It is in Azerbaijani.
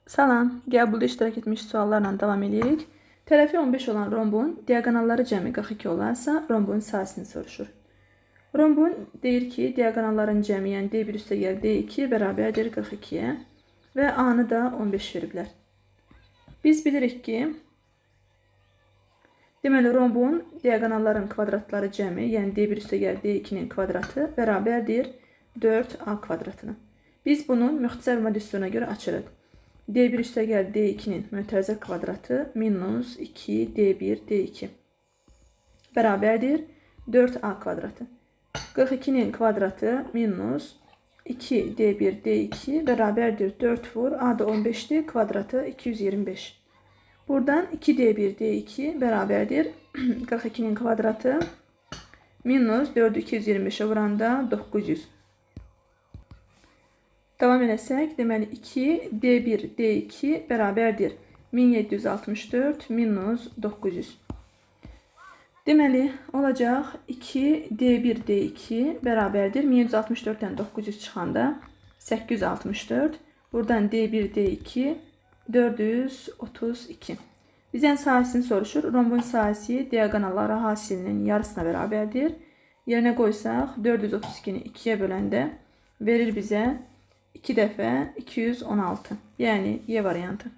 Salam, qəbulda iştirak etmiş suallarla davam edirik. Tərəfi 15 olan rombun diaqonalları cəmi 42 olarsa, rombun sahəsini soruşur. Rombun deyir ki, diaqonalların cəmi, yəni D1 üstəgəl D2 bərabərdir 42-yə və A-nı da 15 veriblər. Biz bilirik ki, deməli rombun diaqonalların kvadratları cəmi, yəni D1 üstəgəl D2-nin kvadratı bərabərdir 4A kvadratına. Biz bunu müxtəsər modüsyona görə açırıq. D1 üstəgəl D2-nin mötərizə kvadratı minus 2D1 D2 bərabərdir 4A kvadratı. 42-nin kvadratı minus 2D1 D2 bərabərdir 4 vur, A da 15'dir, kvadratı 225. Buradan 2D1 D2 bərabərdir 42'nin kvadratı minus 4'ü 225'e vuranda 900. Davam eləsək, deməli 2D1 D2 bərabərdir 1764 minus 900. Deməli, olacaq 2D1 D2 bərabərdir 1764'dən 900 çıxanda 864. Buradan D1 D2 432. Bizdən sahəsini soruşur. Rombun sahəsi diaqonalları hasilinin yarısına bərabərdir. Yerinə qoysaq 432-ni 2-yə böləndə verir bizə 2 dəfə 216. Yəni Y variantı.